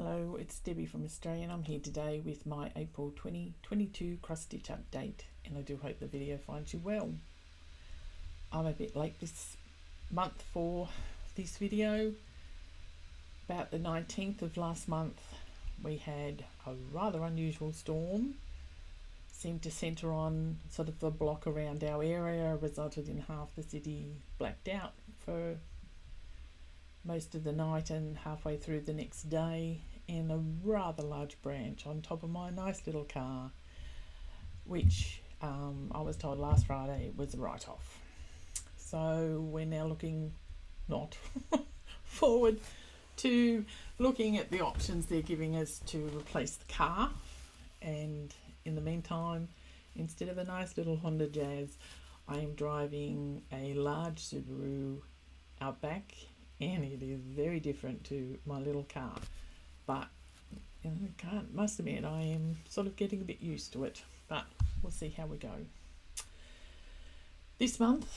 Hello, it's Debbie from Australia and I'm here today with my April 2022 cross stitch update, and I do hope the video finds you well. I'm a bit late this month for this video. About the 19th of last month we had a rather unusual storm. Seemed to centre on sort of the block around our area, resulted in half the city blacked out for most of the night and halfway through the next day, and a rather large branch on top of my nice little car, which I was told last Friday was a write-off. So we're now looking not forward to looking at the options they're giving us to replace the car, and in the meantime, instead of a nice little Honda Jazz, I am driving a large Subaru Outback, and it is very different to my little car, but I must admit I am sort of getting a bit used to it, but we'll see how we go. This month,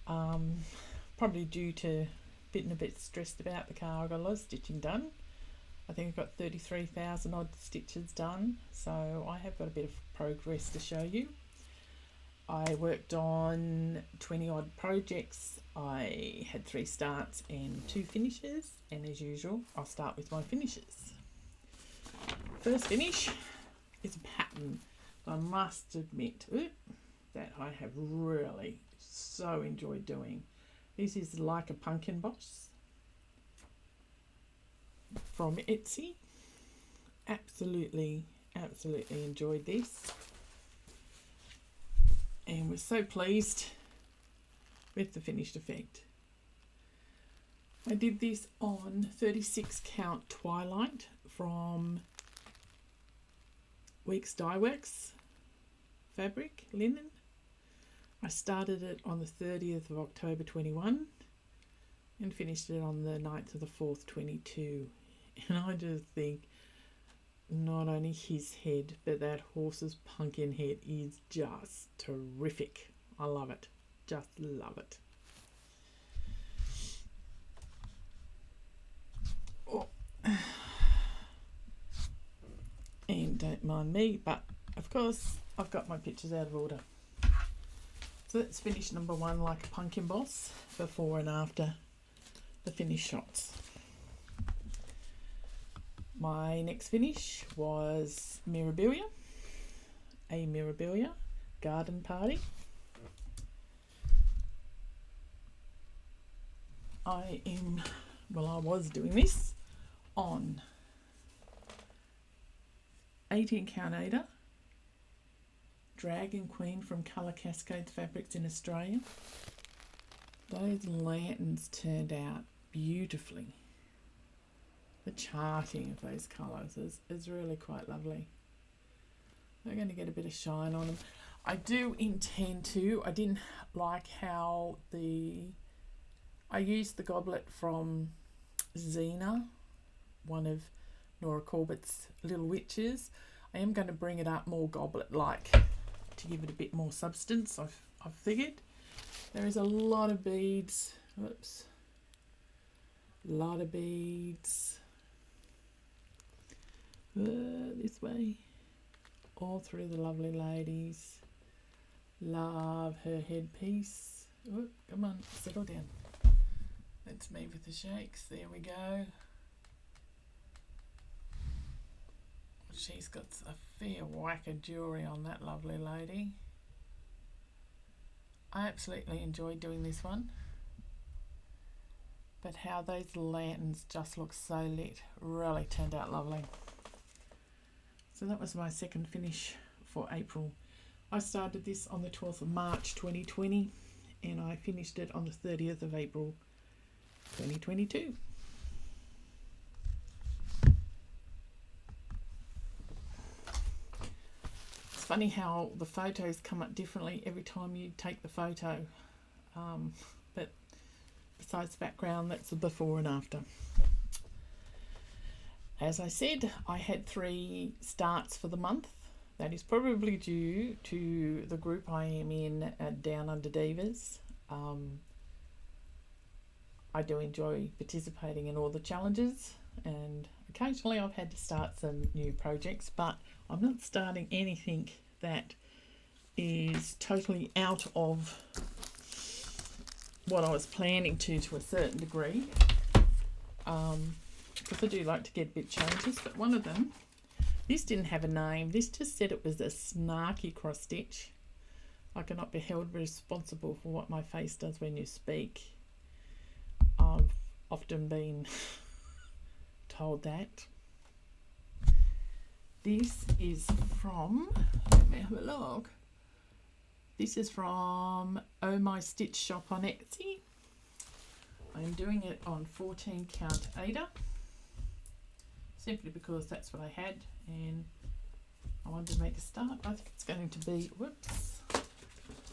probably due to being a bit stressed about the car, I got a lot of stitching done. I think I've got 33,000 odd stitches done, so I have got a bit of progress to show you. I worked on 20 odd projects. I had 3 starts and 2 finishes, and as usual I'll start with my finishes. First finish is a pattern I must admit that I have really so enjoyed doing. This is Like a Pumpkin Boss from Etsy. Absolutely enjoyed this, and was so pleased with the finished effect. I did this on 36 count Twilight from Weeks Dye Works fabric linen. I started it on the 30th of October 21 and finished it on the 9th of the 4th 22, and I just think not only his head but that horse's pumpkin head is just terrific. I love it, just love it. Oh. And don't mind me, but of course I've got my pictures out of order. So that's finish number 1, Like a Pumpkin Boss, before and after the finish shots. My next finish was Mirabilia, a Mirabilia garden party. I was doing this on 18 count Aida, Dragon Queen from Colour Cascades Fabrics in Australia. Those lanterns turned out beautifully. The charting of those colours is really quite lovely. They're going to get a bit of shine on them. I do intend to. I didn't like how I used the goblet from Xena, one of Nora Corbett's Little Witches. I am going to bring it up more goblet-like to give it a bit more substance, I've figured. There is a lot of beads. Oops. A lot of beads. This way. All through the lovely ladies. Love her headpiece. Oh, come on, settle down. That's me with the shakes. There we go. She's got a fair whack of jewellery on that lovely lady. I absolutely enjoyed doing this one. But how those lanterns just look so lit really turned out lovely. So that was my second finish for April. I started this on the 12th of March 2020 and I finished it on the 30th of April 2022. It's funny how the photos come up differently every time you take the photo, but besides the background, that's the before and after. As I said, I had 3 starts for the month. That is probably due to the group I am in at Down Under Divas. I do enjoy participating in all the challenges, and occasionally I've had to start some new projects, but I'm not starting anything that is totally out of what I was planning to a certain degree, because I do like to get a bit changes. But one of them, this didn't have a name, this just said it was a snarky cross stitch. I cannot be held responsible for what my face does when you speak. I've often been told that. This is from, let me have a look. This is from Oh My Stitch Shop on Etsy. I'm doing it on 14 count Aida, simply because that's what I had and I wanted to make a start. I think it's going to be,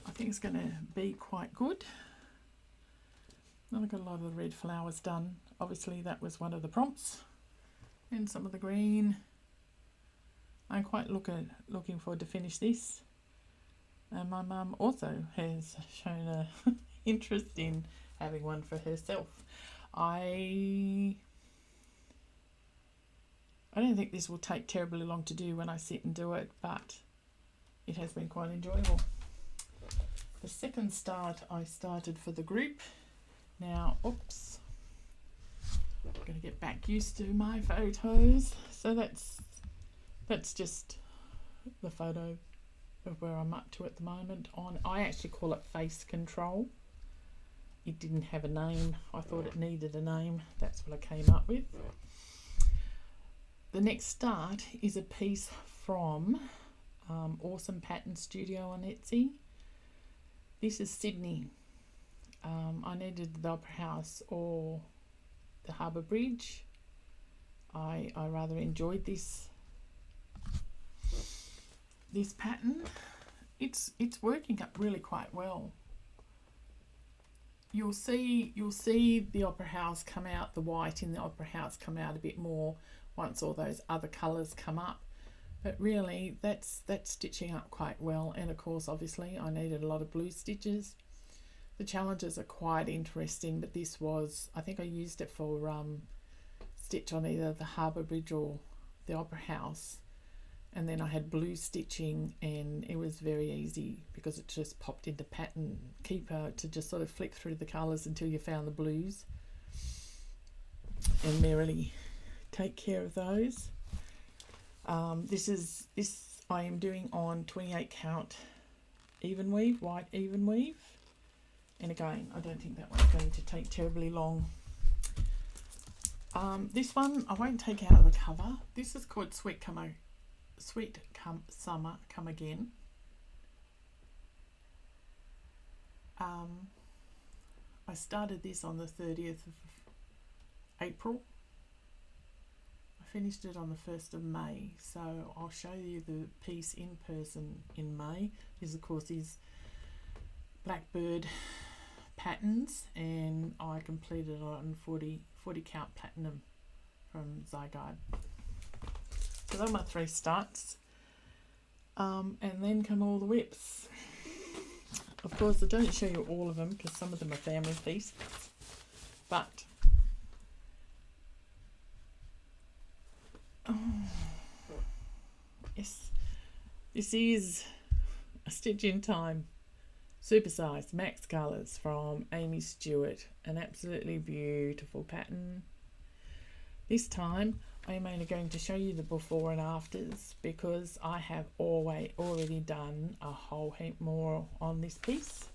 I think it's going to be quite good. I've got a lot of the red flowers done. Obviously that was one of the prompts, and some of the green. I'm quite looking forward to finish this. And my mum also has shown a interest in having one for herself. I don't think this will take terribly long to do when I sit and do it, but it has been quite enjoyable. The second start I started for the group. Now, oops, I'm going to get back used to my photos. So that's just the photo of where I'm up to at the moment. I actually call it face control. It didn't have a name. I thought it needed a name. That's what I came up with. The next start is a piece from Awesome Pattern Studio on Etsy. This is Sydney. I needed the Opera House or the Harbour Bridge. I rather enjoyed this pattern. It's working up really quite well. You'll see the Opera House come out, the white in the Opera House come out a bit more once all those other colours come up. But really that's stitching up quite well, and of course obviously I needed a lot of blue stitches. The challenges are quite interesting, but this was, I think I used it for stitch on either the Harbour Bridge or the Opera House, and then I had blue stitching, and it was very easy because it just popped into Pattern Keeper to just sort of flick through the colours until you found the blues and merrily take care of those. This I am doing on 28 count even weave, white even weave. And again, I don't think that one's going to take terribly long. This one I won't take out of the cover. This is called Sweet Summer Come Again. I started this on the 30th of April. I finished it on the 1st of May, so I'll show you the piece in person in May. This of course is Blackbird patterns, and I completed it on 40 count platinum from Zweigart. So those are my 3 starts, and then come all the whips. Of course I don't show you all of them because some of them are family pieces, but yes, this is a Stitch in Time supersized max colours from Aimee Stewart, an absolutely beautiful pattern. This time I'm only going to show you the before and afters because I have already done a whole heap more on this piece.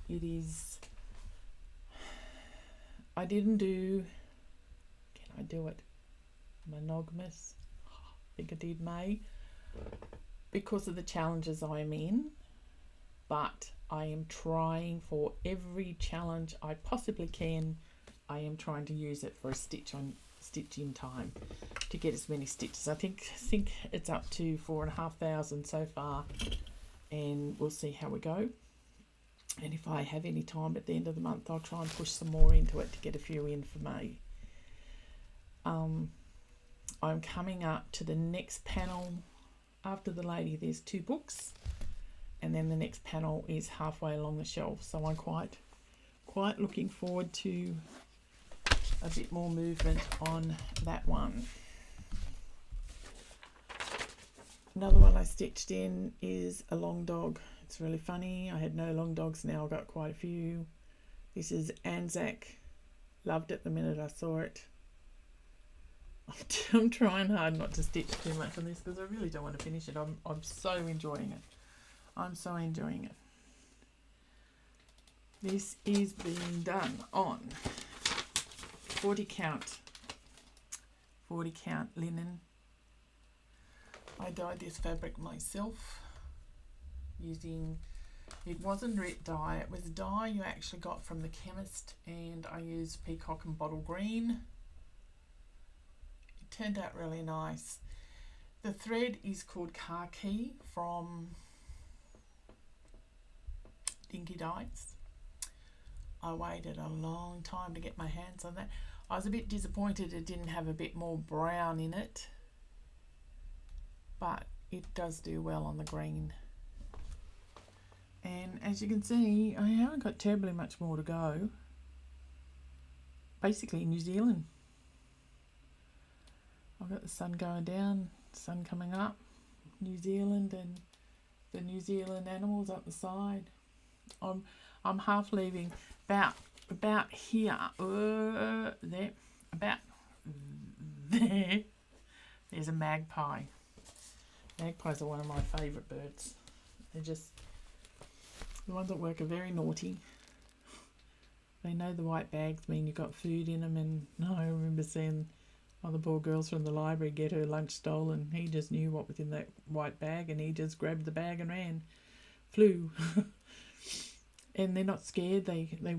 It is, I didn't do, can I do it, monogamous, I think I did May, because of the challenges I'm in. But I am trying for every challenge I possibly can. I am trying to use it for a stitch in time to get as many stitches. I think it's up to 4,500 so far, and we'll see how we go. And if I have any time at the end of the month, I'll try and push some more into it to get a few in for May. I'm coming up to the next panel. After the lady, there's 2 books. And then the next panel is halfway along the shelf, so I'm quite looking forward to a bit more movement on that one. Another one I stitched in is a long dog. It's really funny. I had no long dogs, now I've got quite a few. This is Anzak. Loved it the minute I saw it. I'm trying hard not to stitch too much on this because I really don't want to finish it. I'm so enjoying it. I'm so enjoying it. This is being done on 40 count linen. I dyed this fabric myself using, it wasn't red dye, it was dye you actually got from the chemist, and I used Peacock and bottle green. It turned out really nice. The thread is called Khaki from Dinky Dyes. I waited a long time to get my hands on that. I was a bit disappointed it didn't have a bit more brown in it, but it does do well on the green. And as you can see, I haven't got terribly much more to go. Basically New Zealand. I've got the sun going down, sun coming up, New Zealand, and the New Zealand animals up the side. I'm half leaving about here, there, about there. There's a magpie. Magpies are one of my favourite birds. They're just, the ones at work are very naughty. They know the white bags mean you've got food in them, and I remember seeing one of the poor girls from the library get her lunch stolen. He just knew what was in that white bag and he just grabbed the bag and ran. Flew. And they're not scared. They're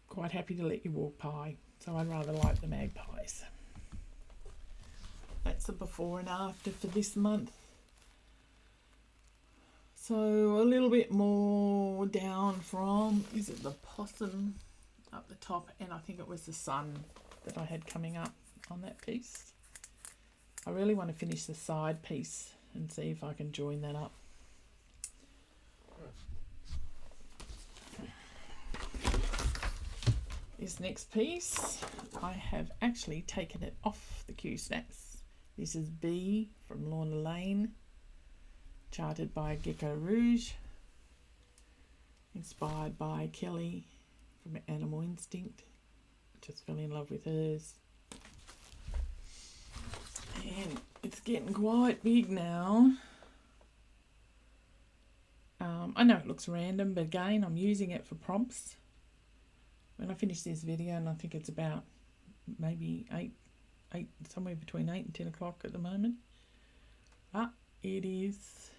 quite happy to let you walk by. So I rather like the magpies. That's the before and after for this month. So a little bit more down from, is it the possum up the top? And I think it was the sun that I had coming up on that piece. I really want to finish the side piece and see if I can join that up. This next piece, I have actually taken it off the Q-snaps. This is B from Lorna Laine, charted by Gecko Rouge, inspired by Kelly from Animal Instinct. Just fell in love with hers. And it's getting quite big now. I know it looks random, but again, I'm using it for prompts. When I finish this video, and I think it's about maybe 8, somewhere between 8 and 10 o'clock at the moment. But it is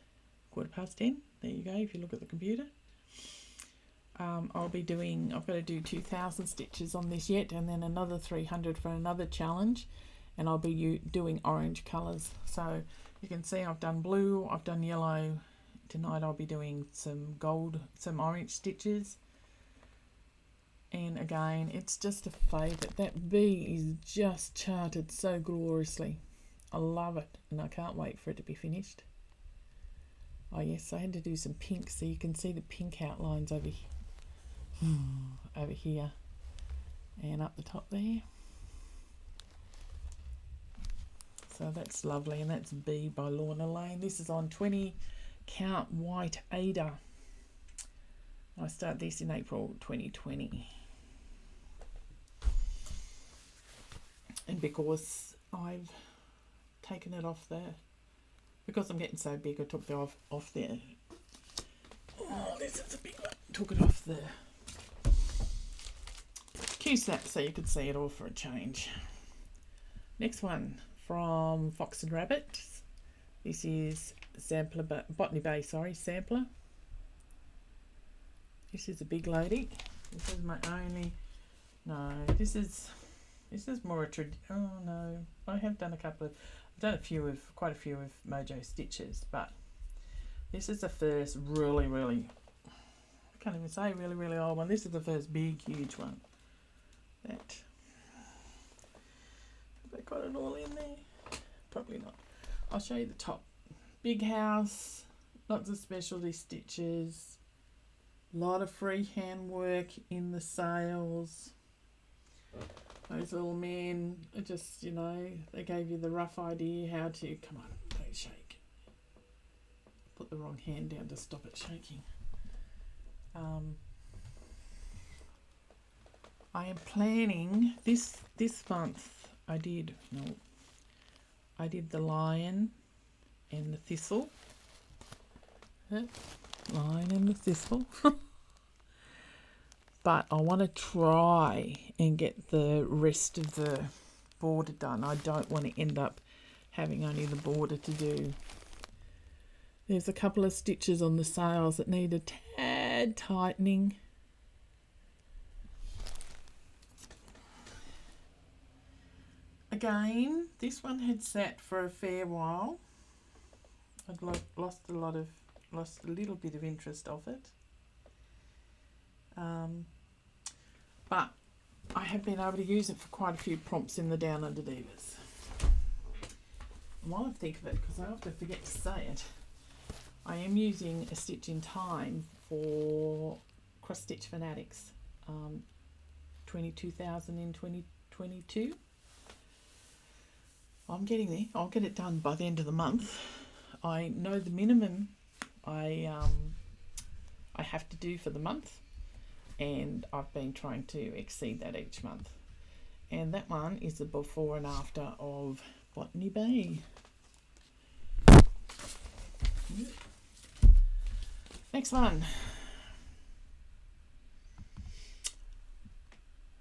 10:15. There you go, if you look at the computer. I've got to do 2,000 stitches on this yet, and then another 300 for another challenge. And I'll be doing orange colours. So you can see I've done blue, I've done yellow. Tonight I'll be doing some gold, some orange stitches. And again, it's just a favourite. That bee is just charted so gloriously. I love it, and I can't wait for it to be finished. Oh yes, I had to do some pink, so you can see the pink outlines over here, over here, and up the top there. So that's lovely, and that's B by Lorna Laine. This is on 20 count White Aida. I started this in April 2020. And because I've taken it off there, because I'm getting so big, I took it off there. Oh, this is a big one. Took it off the Q-snap so you could see it all for a change. Next one from Fox and Rabbit. This is sampler, Botany Bay, sorry, sampler. This is a big lady. This is my only, no, this is more a oh no, I have done I've done quite a few of Mojo stitches, but this is the first really, I can't even say really old one. This is the first big, huge one. Have I got it all in there? Probably not. I'll show you the top. Big house, lots of specialty stitches, a lot of freehand work in the sails. Those little men are just, you know, they gave you the rough idea how to, come on, don't shake. Put the wrong hand down to stop it shaking. I am planning this month. I did the lion and the thistle. Lion and the thistle. But I want to try and get the rest of the border done. I don't want to end up having only the border to do. There's a couple of stitches on the sails that need a tad tightening. Again, this one had sat for a fair while. I'd lost a little bit of interest of it. But I have been able to use it for quite a few prompts in the Down Under Divas. And while I think of it, because I often forget to say it, I am using a stitch in time for Cross Stitch Fanatics 22,000 in 2022. I'm getting there. I'll get it done by the end of the month. I know the minimum I have to do for the month, and I've been trying to exceed that each month. And that one is the before and after of Botany Bay. Next one.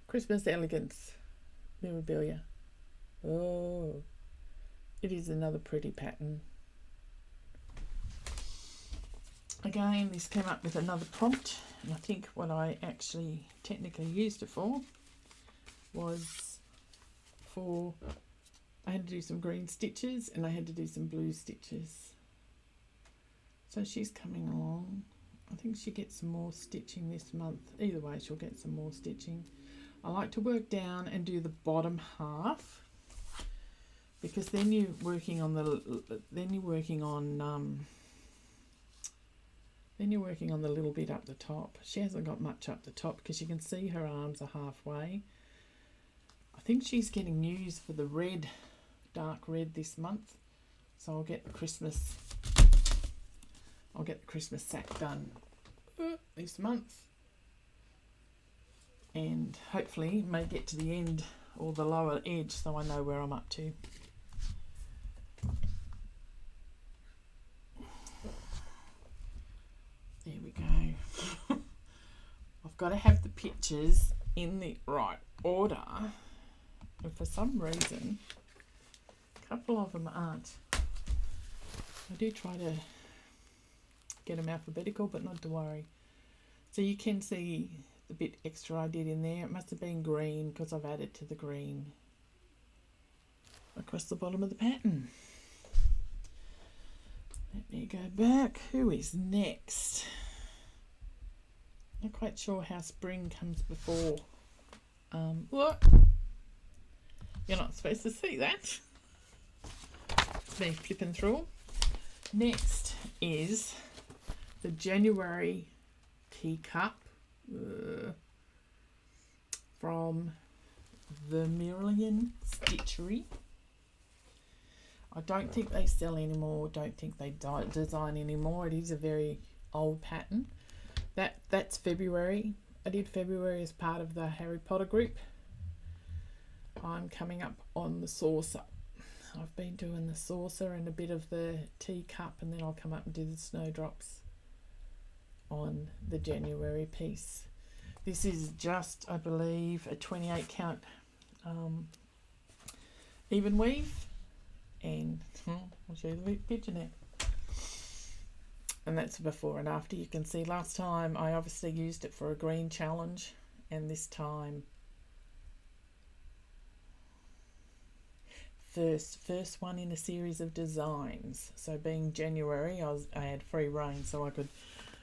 Christmas Elegance Mirabilia. Oh, it is another pretty pattern. Again, this came up with another prompt, and I think what I actually technically used it for was I had to do some green stitches and I had to do some blue stitches. So she's coming along. I think she gets some more stitching this month. Either way, she'll get some more stitching. I like to work down and do the bottom half, because then you're working on the little bit up the top. She hasn't got much up the top because you can see her arms are halfway. I think she's getting used for the red, dark red this month. So I'll get the Christmas sack done this month. And hopefully may get to the end or the lower edge so I know where I'm up to. There we go. I've got to have the pictures in the right order, and for some reason a couple of them aren't. I do try to get them alphabetical, but not to worry. So you can see the bit extra I did in there. It must have been green because I've added to the green across the bottom of the pattern. Let me go back. Who is next? Not quite sure how spring comes before. What? You're not supposed to see that. It's me flipping through. Next is the January teacup from Vermillion Stitchery. I don't think they sell anymore. Don't think they design anymore. It is a very old pattern. That's February. I did February as part of the Harry Potter group. I'm coming up on the saucer. I've been doing the saucer and a bit of the teacup, and then I'll come up and do the snowdrops on the January piece. This is just, I believe, a 28 count even weave. And I'll show you the picture now. And that's before and after. You can see last time I obviously used it for a green challenge, and this time first one in a series of designs. So being January, I had free reign, so I could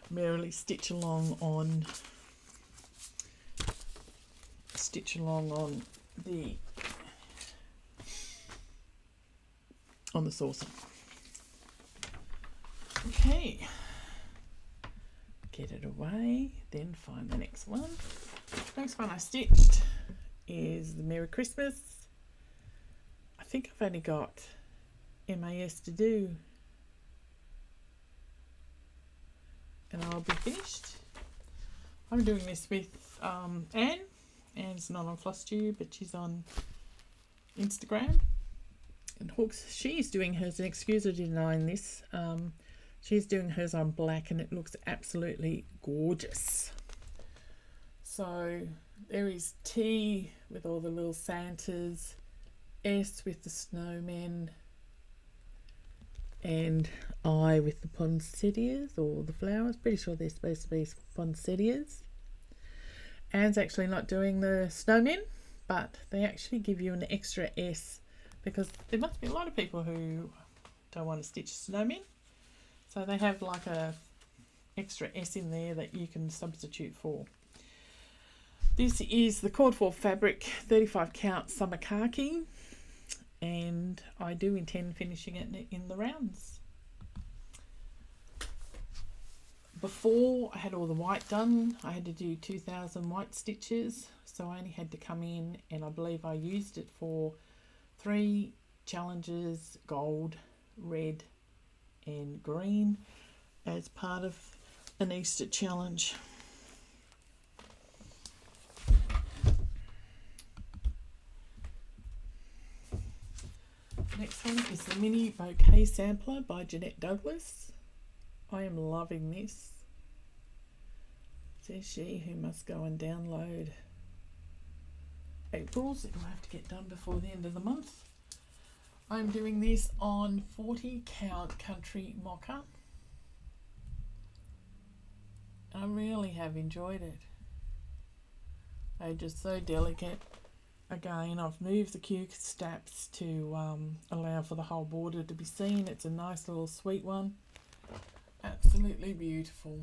merrily stitch along on the saucer. Okay, get it away, then find the next one. Next one I stitched is the Merry Christmas. I think I've only got MAS to do and I'll be finished. I'm doing this with Anne. Anne's not on Flosstube, but she's on Instagram. And Hooks, she's doing hers, and excuse I didn't iron this. She's doing hers on black and it looks absolutely gorgeous. So there is T with all the little Santas, S with the snowmen, and I with the poinsettias or the flowers. Pretty sure they're supposed to be poinsettias. Anne's actually not doing the snowmen, but they actually give you an extra S because there must be a lot of people who don't want to stitch snowmen. So they have like a extra S in there that you can substitute for. This is the Cord 4 fabric 35 count summer khaki, and I do intend finishing it in the rounds. Before I had all the white done, I had to do 2,000 white stitches, so I only had to come in and I believe I used it for 3 challenges, gold, red and green, as part of an Easter challenge. Next one is the mini bouquet sampler by Jeanette Douglas. I am loving this. Says she who must go and download April's. It will have to get done before the end of the month. I'm doing this on 40 count country Mocha. I really have enjoyed it. They're just so delicate. Again, I've moved the Q straps to allow for the whole border to be seen. It's a nice little sweet one. Absolutely beautiful.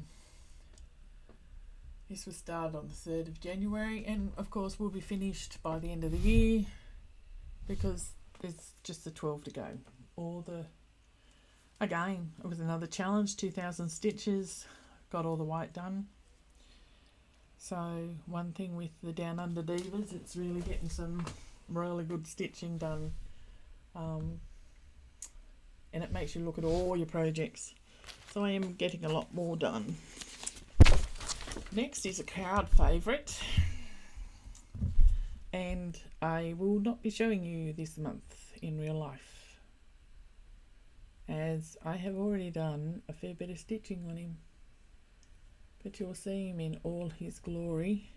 This was started on the 3rd of January and of course will be finished by the end of the year because there's just the 12 to go. Again, it was another challenge, 2,000 stitches, got all the white done. So one thing with the Down Under Divas, it's really getting some really good stitching done, and it makes you look at all your projects. So I am getting a lot more done. Next is a crowd favourite, and I will not be showing you this month in real life, as I have already done a fair bit of stitching on him. But you'll see him in all his glory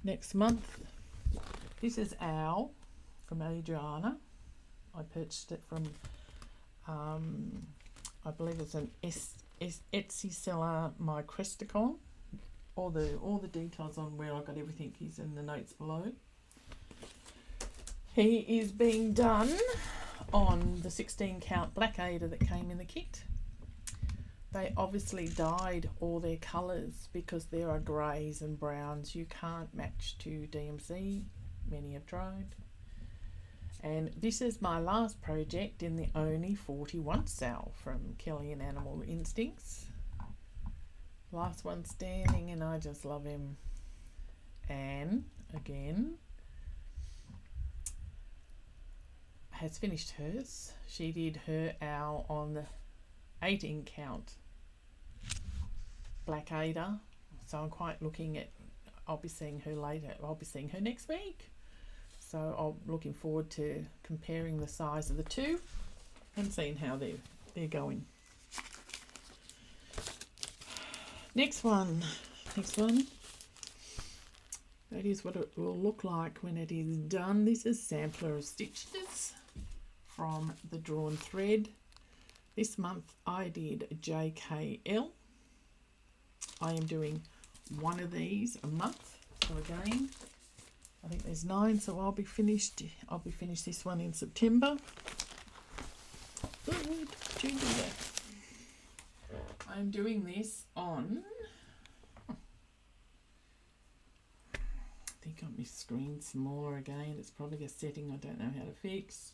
next month. This is Owl from Adriana. I purchased it from, I believe it's an Etsy seller, Mirkestikom. All the details on where I got everything is in the notes below. He is being done on the 16 count Black Aida that came in the kit. They obviously dyed all their colours because there are greys and browns you can't match to DMC. Many have tried. And this is my last project in the Only 41 sale from Kelly and Animal Instincts. Last one standing and I just love him. Anne, again, has finished hers. She did her owl on the 18 count Black Aida, so I'm quite looking at, I'll be seeing her later, I'll be seeing her next week, so I'm looking forward to comparing the size of the two and seeing how they're going. Next one, that is what it will look like when it is done. This is Sampler of Stitches from the Drawn Thread. This month I did JKL. I am doing one of these a month. So again, I think there's 9, so I'll be finished this one in September. I'm doing this on, I think on my screen smaller again. It's probably a setting I don't know how to fix.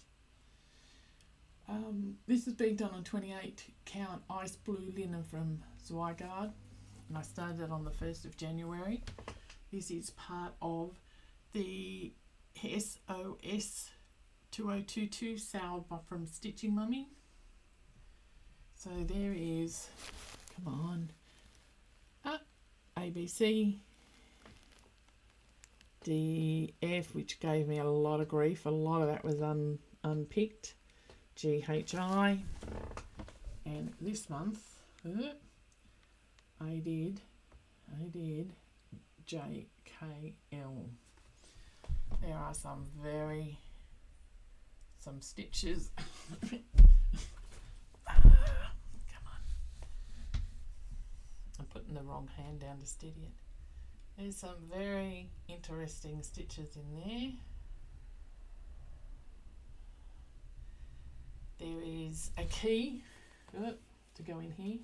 This is being done on 28 count ice blue linen from Zweigart, and I started it on the 1st of January. This is part of the SOS 2022 sour from Stitching Mummy. So there is, come on, ABC, DF, which gave me a lot of grief. A lot of that was unpicked. GHI, and this month I did JKL. There are some stitches. Come on. I'm putting the wrong hand down to steady it. There's some very interesting stitches in there. There is a key to go in here.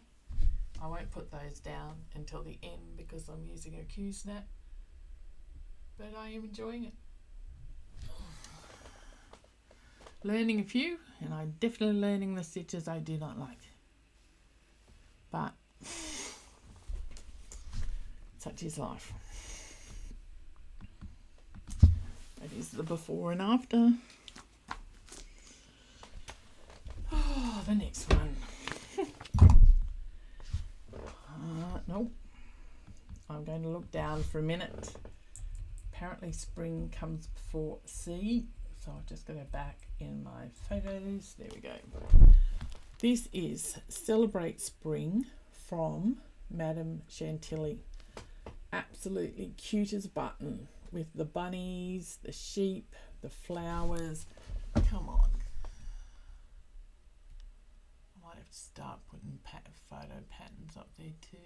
I won't put those down until the end because I'm using a Q-snap, but I am enjoying it. Learning a few, and I'm definitely learning the stitches I do not like. But such is life. That is the before and after. Oh, the next one. Nope. I'm going to look down for a minute. Apparently spring comes before sea, so I'll just go back in my photos. There we go. This is Celebrate Spring from Madame Chantilly. Absolutely cute as a button with the bunnies, the sheep, the flowers. Come on. I might have to start putting photo patterns up there too.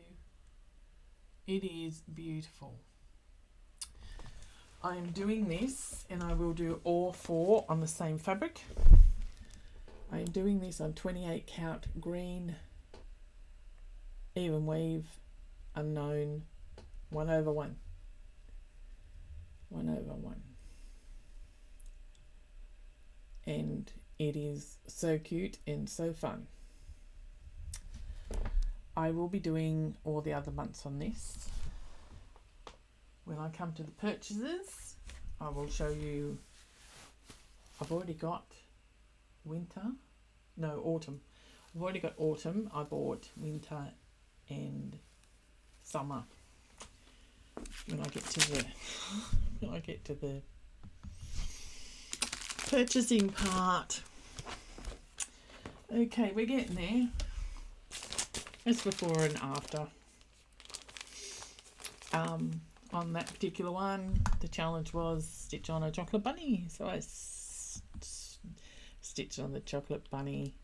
It is beautiful. I am doing this, and I will do all four on the same fabric. I am doing this on 28 count green, even weave, unknown, 1/1. 1/1. And it is so cute and so fun. I will be doing all the other months on this. When I come to the purchases, I will show you. I've already got autumn. I've already got autumn. I bought winter and summer. When I get to the purchasing part. Okay, we're getting there. That's before and after. On that particular one, the challenge was stitch on a chocolate bunny. So I stitched on the chocolate bunny.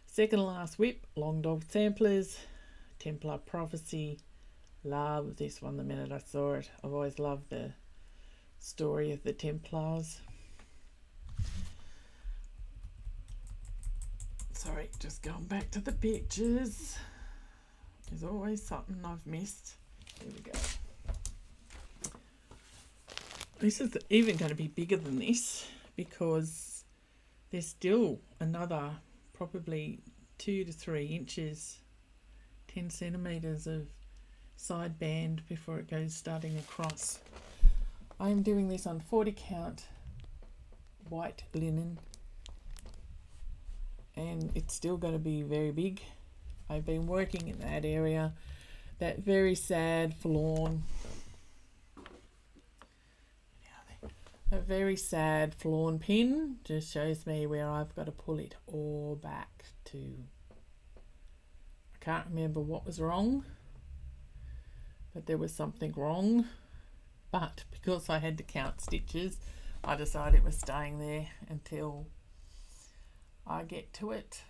Second last whip, Long Dog Samplers, Templar Prophecy. Love this one the minute I saw it. I've always loved the story of the Templars. Sorry, just going back to the pictures. There's always something I've missed. Here we go. This is even going to be bigger than this because there's still another probably 2 to 3 inches, 10 centimetres of side band before it goes starting across. I'm doing this on 40 count white linen, and it's still going to be very big. I've been working in that area, that very sad, forlorn, a very sad forlorn pin just shows me where I've got to pull it all back to. I can't remember what was wrong, but there was something wrong. But because I had to count stitches, I decided it was staying there until I get to it.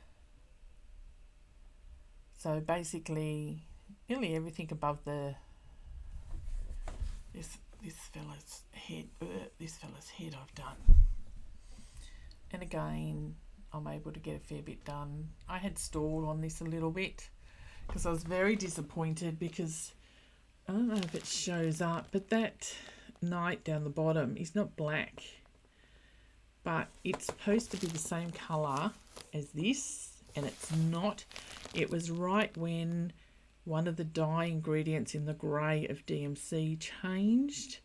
So basically, nearly everything above this fella's head I've done. And again, I'm able to get a fair bit done. I had stalled on this a little bit because I was very disappointed because I don't know if it shows up, but that knight down the bottom is not black, but it's supposed to be the same colour as this, and it's not. It was right when one of the dye ingredients in the grey of DMC changed,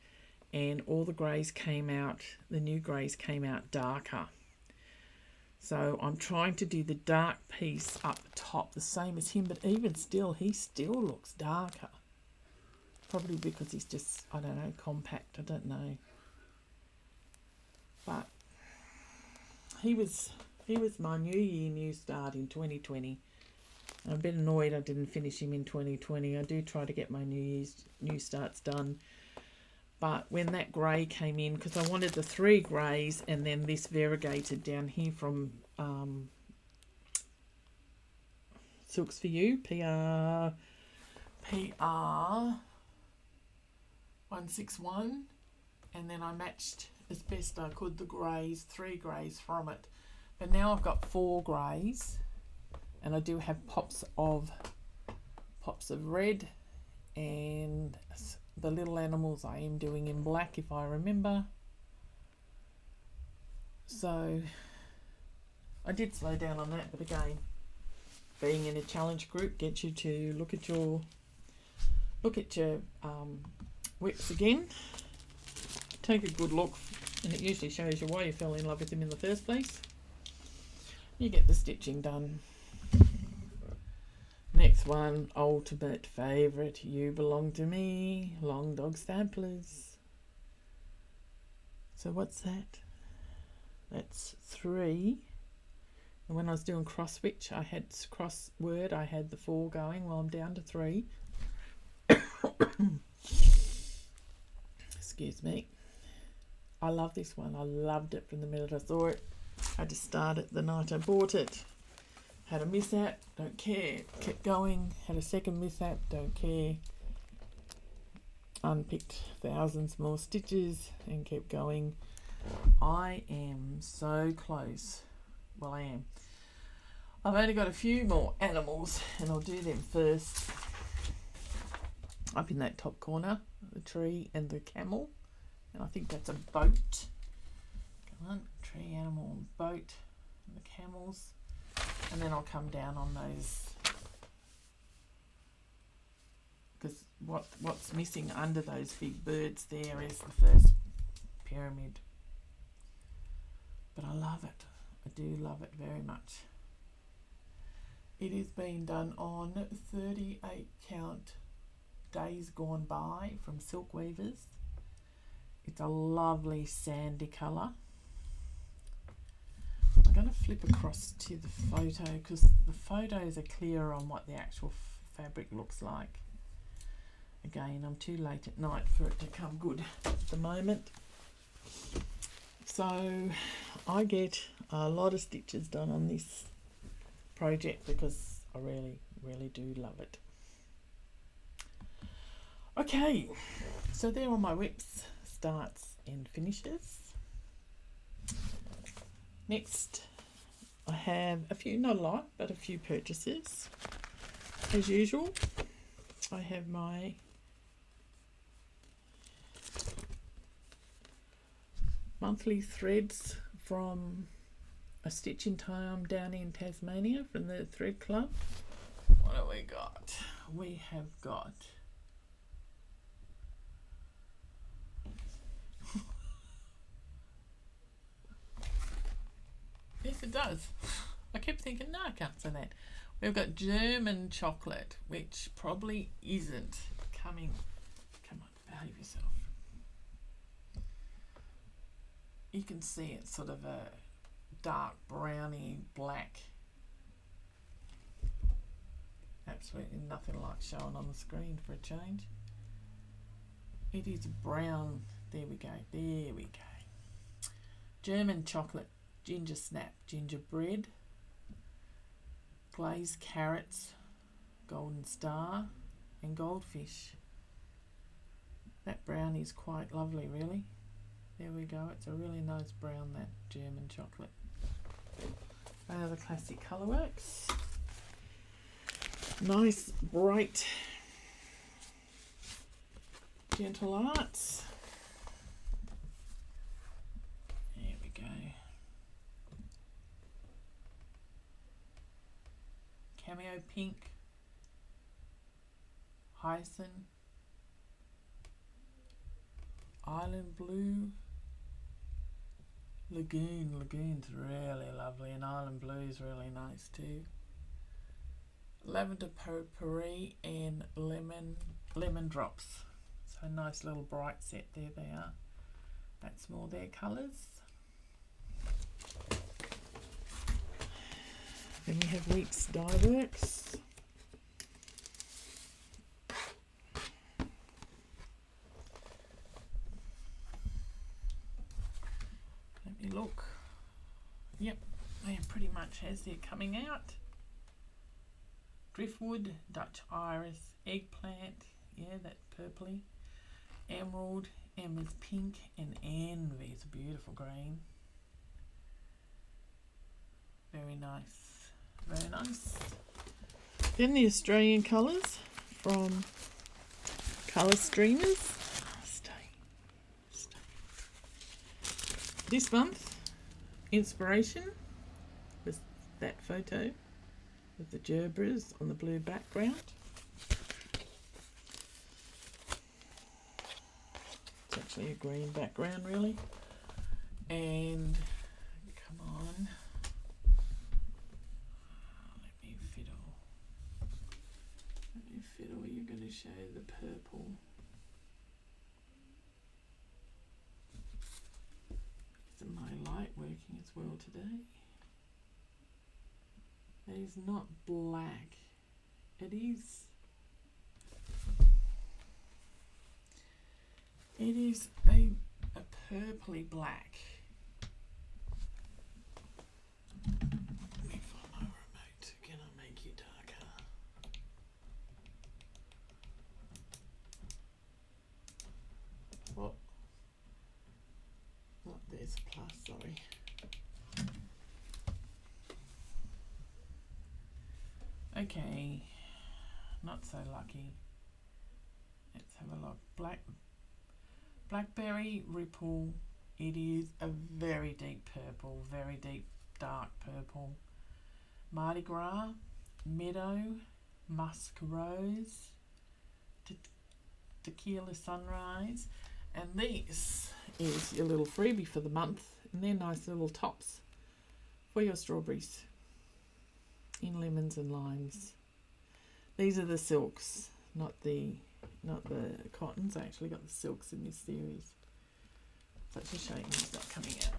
and all the greys came out, the new greys came out darker. So I'm trying to do the dark piece up top, the same as him, but even still, he still looks darker. Probably because he's just, I don't know, compact, I don't know. But he was my New Year, New Start in 2020. I'm a bit annoyed I didn't finish him in 2020. I do try to get my New Year's New Starts done. But when that grey came in, because I wanted the 3 greys and then this variegated down here from Silks for You, PR 161, and then I matched as best I could the greys, 3 greys from it. But now I've got 4 greys, and I do have pops of red, and the little animals I am doing in black if I remember. So I did slow down on that, but again, being in a challenge group gets you to look at your whips again, take a good look, and it usually shows you why you fell in love with them in the first place. You get the stitching done. Next one, ultimate favourite, You Belong to Me, Long Dog Samplers. So what's that? That's 3. And when I was doing cross switch, I had crossword, I had the 4 going. Well, I'm down to 3. Excuse me. I love this one. I loved it from the minute I saw it. I had to start it the night I bought it. Had a mishap, don't care. Kept going. Had a second mishap, don't care. Unpicked thousands more stitches and kept going. I am so close. Well, I am. I've only got a few more animals, and I'll do them first. Up in that top corner, the tree and the camel. And I think that's a boat. Come on, tree, animal, and boat, and the camels. And then I'll come down on those, because what's missing under those big birds there is the first pyramid. But I love it. I do love it very much. It is being done on 38 count Days Gone By from Silk Weavers. It's a lovely sandy colour. I'm going to flip across to the photo because the photos are clearer on what the actual fabric looks like. Again, I'm too late at night for it to come good at the moment. So I get a lot of stitches done on this project because I really, really do love it. Okay, so there are my whips, starts and finishes. Next, I have a few, not a lot, but a few purchases. As usual, I have my monthly threads from A Stitch in Time down in Tasmania from the Thread Club. What have we got? We have got yes, it does. I kept thinking, no, I can't say that. We've got German chocolate, which probably isn't coming. Come on, behave yourself. You can see it's sort of a dark browny black. Absolutely nothing like showing on the screen for a change. It is brown. There we go. There we go. German chocolate, ginger snap, gingerbread, glazed carrots, golden star, and goldfish. That brown is quite lovely, really. There we go. It's a really nice brown, that German chocolate. Another classic colourworks. Nice, bright, gentle arts. There we go. Cameo pink, hyacinth, Island Blue. Lagoon's really lovely, and Island Blue is really nice too. Lavender Potpourri and lemon drops. So nice little bright set there they are. That's more their colours. Then we have Weeks Dye Works. Let me look. Yep, they pretty much as they're coming out. Driftwood, Dutch Iris, Eggplant, yeah, that purpley. Emerald, Emma's Pink, and Envy's beautiful green. Very nice, very nice. Then the Australian colours from Colour Streamers. This month, Inspiration was that photo with the gerbers on the blue background. It's actually a green background really. And come on. Let me fiddle. You're going to show the purple. Isn't my light working as well today? It is not black. It is a purpley black. Let me find my remote. Can I make you darker? What? Oh, there's a plus, sorry. Okay, not so lucky. Let's have a look. Blackberry Ripple. It is a very deep purple, very deep dark purple. Mardi Gras, Meadow, Musk Rose, Tequila Sunrise, and this is your little freebie for the month, and they're nice little tops for your strawberries in lemons and limes. These are the silks, not the cottons. I actually got the silks in this series. Such a shame it's not coming out.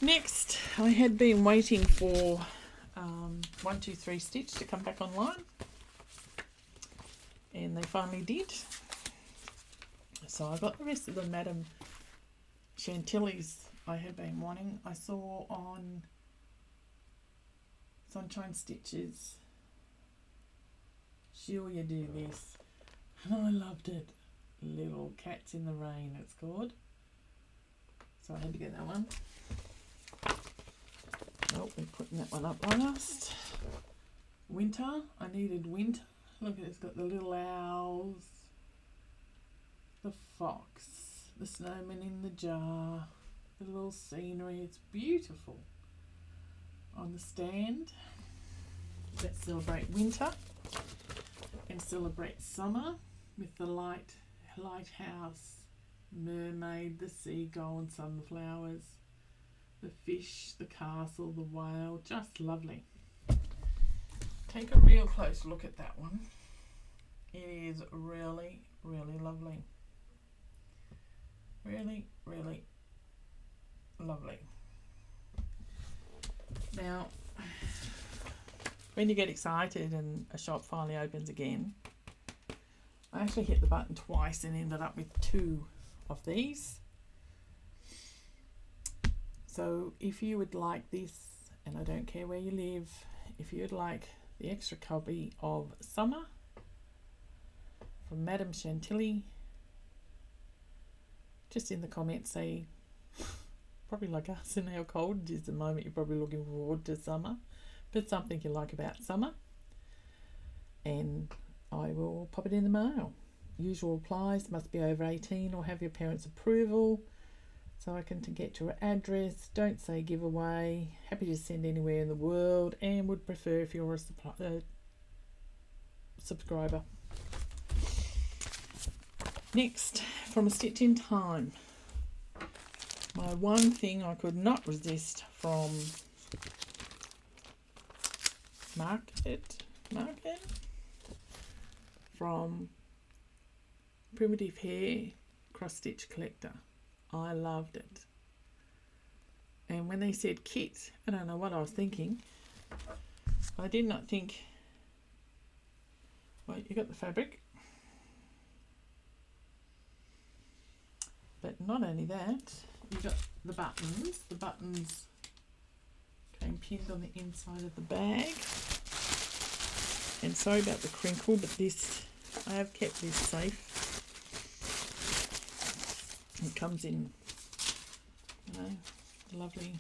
Next, I had been waiting for 123 Stitch to come back online, and they finally did. So I got the rest of the Madame Chantilly's I had been wanting. I saw on Sunshine Stitches, Sure You Do This, and I loved it. Little Cats in the Rain, it's called. So I had to get that one. Oh, we're putting that one up last. Winter, I needed winter. Look, it's got the little owls, the fox, the snowman in the jar, the little scenery. It's beautiful. On the stand, let's celebrate winter and celebrate summer with the lighthouse, mermaid, the seagull and sunflowers, the fish, the castle, the whale. Just lovely. Take a real close look at that one. It is really, really lovely. Really, really lovely. Now, when you get excited and a shop finally opens again, I actually hit the button twice and ended up with 2 of these. So if you would like this, and I don't care where you live, if you would like the extra copy of Summer from Madame Chantilly, just in the comments say, probably like us in our cold is the moment you're probably looking forward to summer, but something you like about summer, and I will pop it in the mail. Usual applies, must be over 18 or have your parents' approval, so I can get your address. Don't say giveaway. Happy to send anywhere in the world, and would prefer if you're a subscriber. Next, from A Stitch in Time. My one thing I could not resist from Market from Primitive Hair Cross Stitch Collector. I loved it. And when they said kit, I don't know what I was thinking. I did not think, well, you got the fabric. But not only that, you got the buttons. The buttons came pinned on the inside of the bag. And sorry about the crinkle, but this, I have kept this safe. It comes in, you know, lovely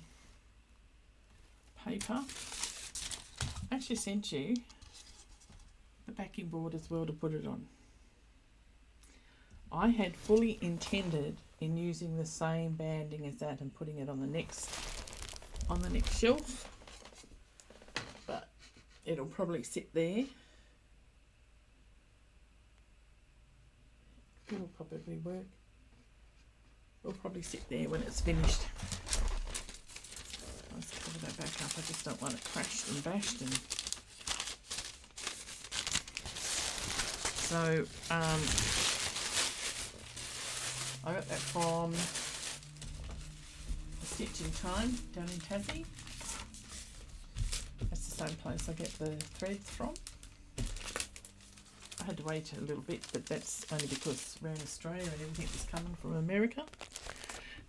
paper. I actually sent you the backing board as well to put it on. I had fully intended in using the same banding as that and putting it on the next shelf, but it'll probably sit there. It'll probably work. It'll probably sit there when it's finished. Let's cover that back up. I just don't want it crashed and bashed. And so I got that from A Stitch in Time down in Tassie. That's the same place I get the threads from. I had to wait a little bit, but that's only because we're in Australia and everything was coming from America.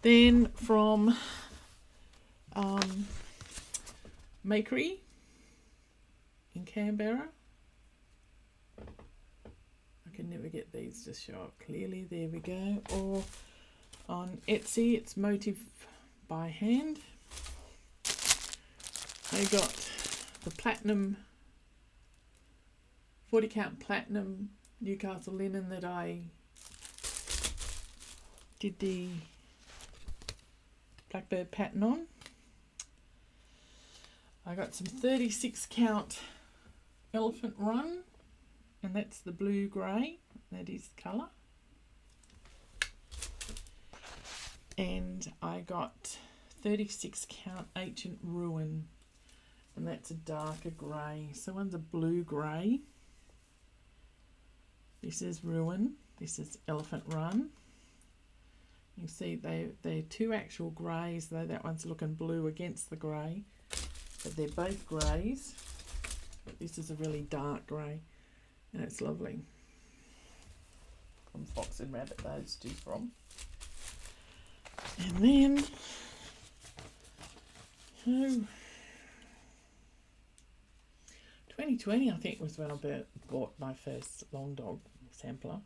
Then from Magpie in Canberra. I can never get these to show up clearly. There we go. Or on Etsy, it's Motive by Hand. I got the platinum 40 count platinum Newcastle linen that I did the Blackbird pattern on. I got some 36 count Elephant Run, and that's the blue grey, that is the colour. And I got 36 count Ancient Ruin, and that's a darker grey. So one's a blue grey. This is Ruin. This is Elephant Run. You see they're two actual greys, though that one's looking blue against the grey. But they're both greys. But this is a really dark grey. And it's lovely. From Fox and Rabbit, those two from. And then, so 2020, I think, was when I bought my first long dog sampler.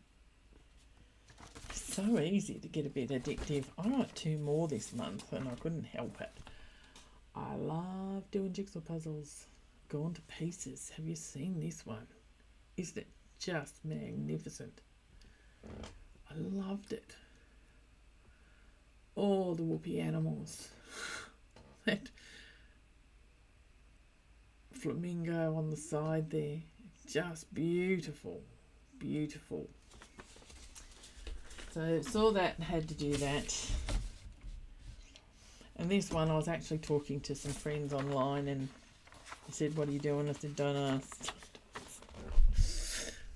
So easy to get a bit addictive. I got 2 more this month and I couldn't help it. I love doing jigsaw puzzles. Gone to pieces. Have you seen this one? Isn't it just magnificent? I loved it. All the whoopee animals. That flamingo on the side there. Just beautiful. Beautiful. So saw that and had to do that. And this one, I was actually talking to some friends online and they said, what are you doing? I said, don't ask.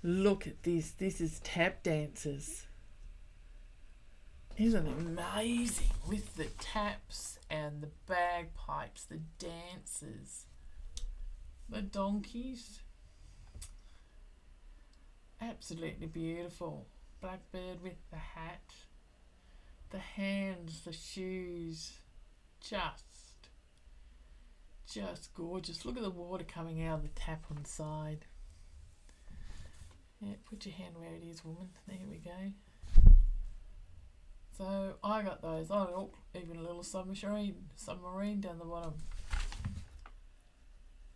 Look at this. This is tap dancers. Isn't it amazing? With the taps and the bagpipes, the dancers, the donkeys. Absolutely beautiful. Blackbird with the hat, the hands, the shoes, just gorgeous. Look at the water coming out of the tap on the side. Yeah, put your hand where it is, woman. There we go. So I got those. Oh, even a little submarine down the bottom.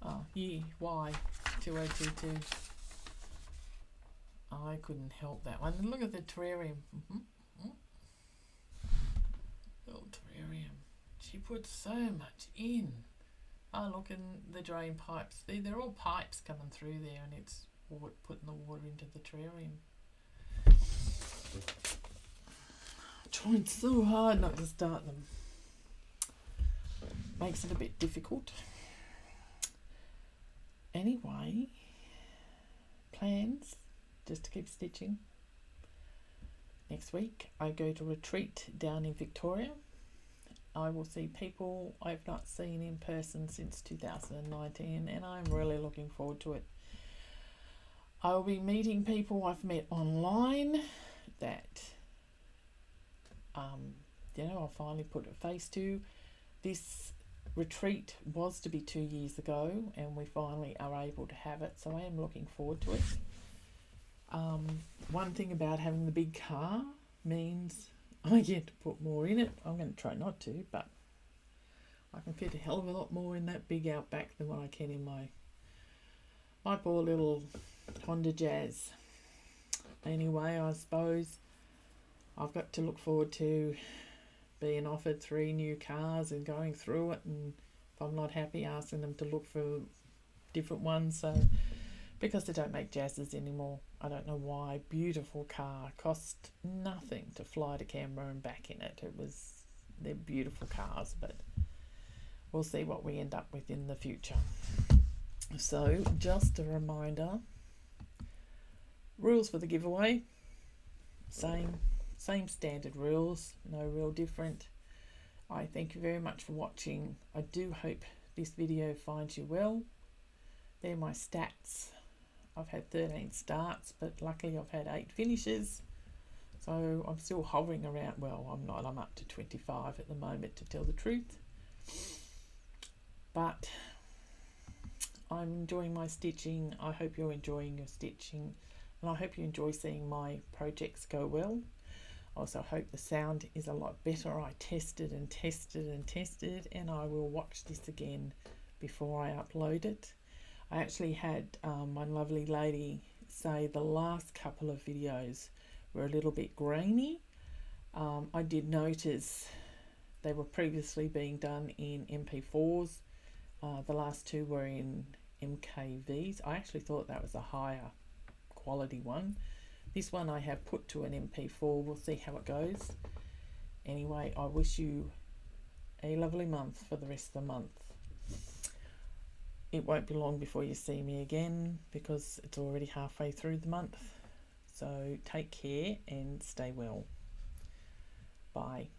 Oh, yeah, Y 2022. I couldn't help that one. And look at the terrarium. Little terrarium. She put so much in. Oh, look, and the drain pipes. They're all pipes coming through there, and it's putting the water into the terrarium. Trying so hard not to start them. Makes it a bit difficult. Anyway, plans just to keep stitching. Next week I go to retreat down in Victoria. I will see people I've not seen in person since 2019 and I'm really looking forward to it. I will be meeting people I've met online that I'll finally put a face to. This retreat was to be 2 years ago and we finally are able to have it, so I am looking forward to it. One thing about having the big car means I get to put more in it. I'm going to try not to, but I can fit a hell of a lot more in that big Outback than what I can in my poor little Honda Jazz. Anyway, I suppose I've got to look forward to being offered 3 new cars and going through it, and if I'm not happy, asking them to look for different ones. So because they don't make Jazzes anymore, I don't know why. Beautiful car, cost nothing to fly to Canberra and back in it. They're beautiful cars, but we'll see what we end up with in the future. So just a reminder, rules for the giveaway, same standard rules, no real different. I thank you very much for watching. I do hope this video finds you well. They're my stats. I've had 13 starts, but luckily I've had 8 finishes, so I'm still hovering around. Well, I'm not, I'm up to 25 at the moment, to tell the truth, but I'm enjoying my stitching. I hope you're enjoying your stitching, and I hope you enjoy seeing my projects go well. I also hope the sound is a lot better. I tested and tested and tested, and I will watch this again before I upload it. I actually had one lovely lady say the last couple of videos were a little bit grainy. I did notice they were previously being done in MP4s. The last 2 were in MKVs. I actually thought that was a higher quality one. This one I have put to an MP4. We'll see how it goes. Anyway, I wish you a lovely month for the rest of the month. It won't be long before you see me again because it's already halfway through the month. So take care and stay well. Bye.